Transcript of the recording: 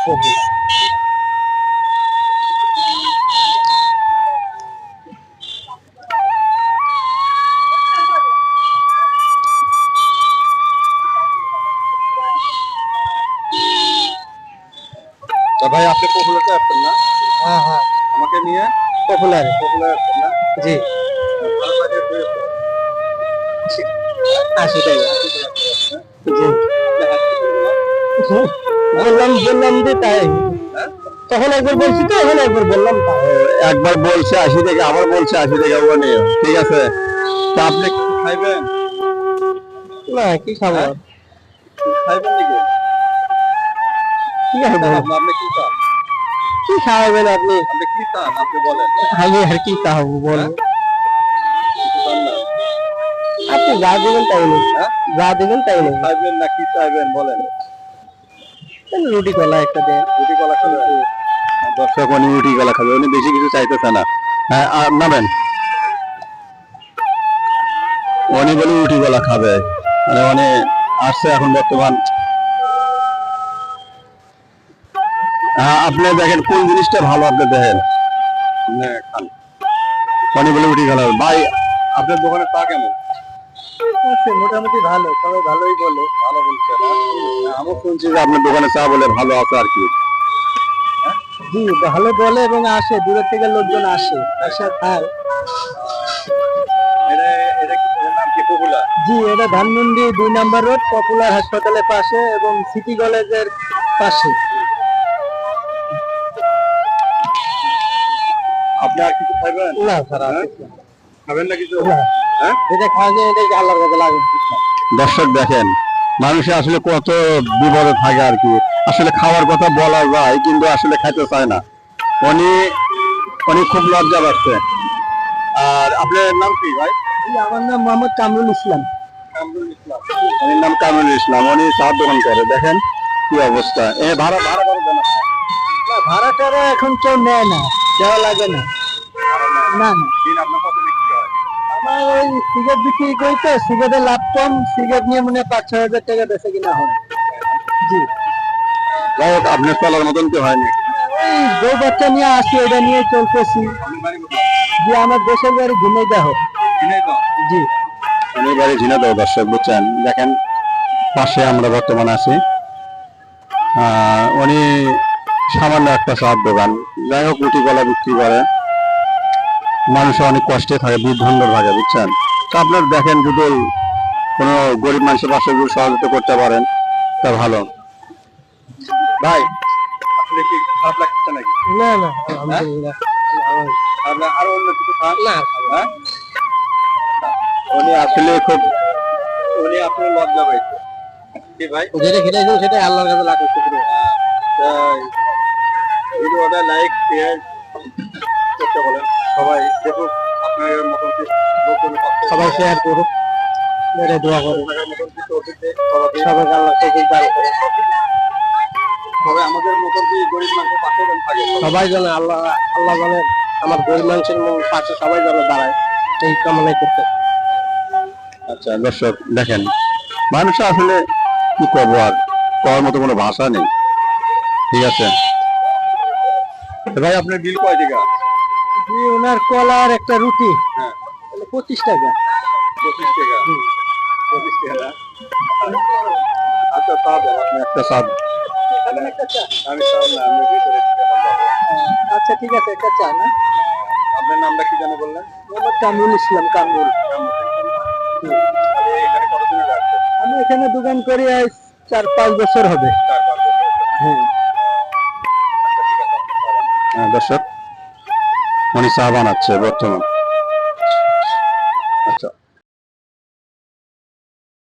Popular. তা ভাই আপনি পপুলারটা আসছেন না? হ্যাঁ হ্যাঁ, আমাকে নিয়ে পপুলার। পপুলার আসছেন না? জি, ভালো লাগে হয়েছে। 80 টাকা। জি, আপনি হাসপাতাল না? বললাম বললাম যে তাই। তখন একবার বলছি তো, এখন একবার বললাম তাই। একবার বলছে 80 টাকা, আবার বলছে 80 টাকা, ও নিয়ে ঠিক আছে। তা আপনি কি খাইবেন? না, কি খাবো হ্যাঁ? আর? খাইবেন নাকি? কি আর বলবো? আপনি কি চান? কি খাওয়াবেন আপনি? আপনি কি চান? আপনি বলেন। আমি আর কি খাবো বলবো? কিছু চান না? আপনি যা দেবেন তাই নেই, হ্যাঁ? যা দেবেন তাই নেই। খাইবেন না কি চাইবেন বলেন। রুটি কলা একটা দেন। রুটি কলা খাবেন? দর্শক উনি রুটি কলা খাবে, উনি বেশি কিছু চাইতেছে না। হ্যাঁ, আর নামেন। উনি বলে রুটি কলা খাবে, মানে উনি আসছে এখন বর্তমান। হ্যাঁ, আপনি দেখেন কোন জিনিসটা ভালো, আপনি দেখেন খান। উনি বলে রুটি কলা ভাই। আপনার দোকানে চা কেমন? আছে মোটামুটি ভালো, সবাই ভালোই বলে। ভালো বলছে না? আমি শুনছি যে আপনার দোকানে চা বলে ভালো আছে আর কি। জি, ভালো বলে এবং আসে, দূরের থেকে লোকজন আসে, এসে খায়। এটার নাম কি পপুলার? জি, এটা ধানমন্ডি 2 নম্বর রোড, পপুলার হাসপাতালের পাশে এবং সিটি কলেজের পাশে। আপনি আর কিছু খাইবেন? না স্যার, হ্যাঁ? খাবেন না কিছু? না। হ্যাঁ? যেটা খাওয়া যায় এটাই আল্লাহর কাছে লাগে। দর্শক দেখেন, মানুষে আসলে কত বিপদে থাকে আর কি। আসলে খাওয়ার কথা বলা যায় কিন্তু আসলে খাইতে চায় না। উনি উনি খুব লজ্জা পাচ্ছে। আর আপনার নাম কি ভাই? জি, আমার নাম মোহাম্মদ কামরুল ইসলাম। কামরুল ইসলাম। উনি নাম কামরুল ইসলাম, উনি চার দোকান করে। দেখেন কি অবস্থা। ভাড়া ভাড়া করে দেন আপনি? না, ভাড়া টাড়া এখন কেউ নেয় না, দেওয়া লাগে না। না না, দিন আপনার কত বিক্রি হয়? আমার ওই সিগারেট বিক্রি করি তো, সিগারেটের লাভ কম, সিগারেট নিয়ে মনে হয় 5-6 হাজার টাকা বেচা কিনা হয়। জি, যাই হোক, আপনার চলার মতন কি হয়নি? ওই বউ বাচ্চা নিয়ে আসি, এটা নিয়ে চলতেছি। আপনার বাড়ি কোথায়? যে আমার দেশের বাড়ি ঝিনাইদহ। ঝিনাইদহ? জি, উনি বাড়ি ঝিনাইদহ। দর্শক বুঝছেন, দেখেন পাশে আমরা বর্তমানে আছি। উনি সামান্য একটা চার দোকান, যাই হোক রুটি কলা বিক্রি করে। মানুষ অনেক কষ্টে থাকে, বিভ্রান্ত থাকে বুঝছেন। তো আপনার দেখেন যদি কোনো গরিব মানুষের পাশে যদি সহযোগিতা করতে পারেন তা ভালো। ভাই আসলে কি খারাপ লাগছে নাকি? না না, আলহামদুলিল্লাহ। আপনার আরো অন্য কিছু খান? না, হ্যাঁ? উনি আসলে খুব, উনি আপনার লজ্জা পাইছে কি ভাই? যেটা খেটেছি সেটাই আল্লাহর কাছে লাখ শুকর। তাই ভিডিওটা লাইক শেয়ার করতে বলেন, সবাই দেখুক আপনার মতন কি নতুন সবাই শেয়ার করুক, মেরে দোয়া করুক, মতন কি তৌফিক দেয় সবাইকে। সবাইকে আল্লাহ তৌফিক দান করে। সবাই আমাদের মতন কি গরিব মানুষের পাশে যেন থাকে। সবাই যেন আল্লাহ আল্লাহ বলেন আমার গরিব মানুষের পাশে সবাই যেন দাঁড়ায়, এই কামনাই করতে। আচ্ছা দর্শক দেখেন, মানুষ আসলে কি করবো আর, করার মতো কোনো ভাষা নেই। ঠিক আছে তো ভাই, আপনার বিল কয় টাকা? জি, ওনার কলা আর একটা রুটি হ্যাঁ, 25 টাকা। 25 টাকা। 25 টাকা না? আচ্ছা চা দেন, আপনি একটা চা দেন। খাবেন একটা চা? আমি চা না, আমি ভিতরে টাকা পাবো। আচ্ছা ঠিক আছে, একটা চা না? আপনার নামটা কি জানি বললেন? মোহাম্মদ কামরুল ইসলাম, কামরুল। আপনি এখানে কতদিন রাখছেন? আমি এখানে দোকান করি আজ 4-5 বছর হবে। 4-5 বছর। হ্যাঁ। আচ্ছা ঠিক আছে, আপনি চা দেন। দর্শক উনি চা বানাচ্ছে বর্তমান। আচ্ছা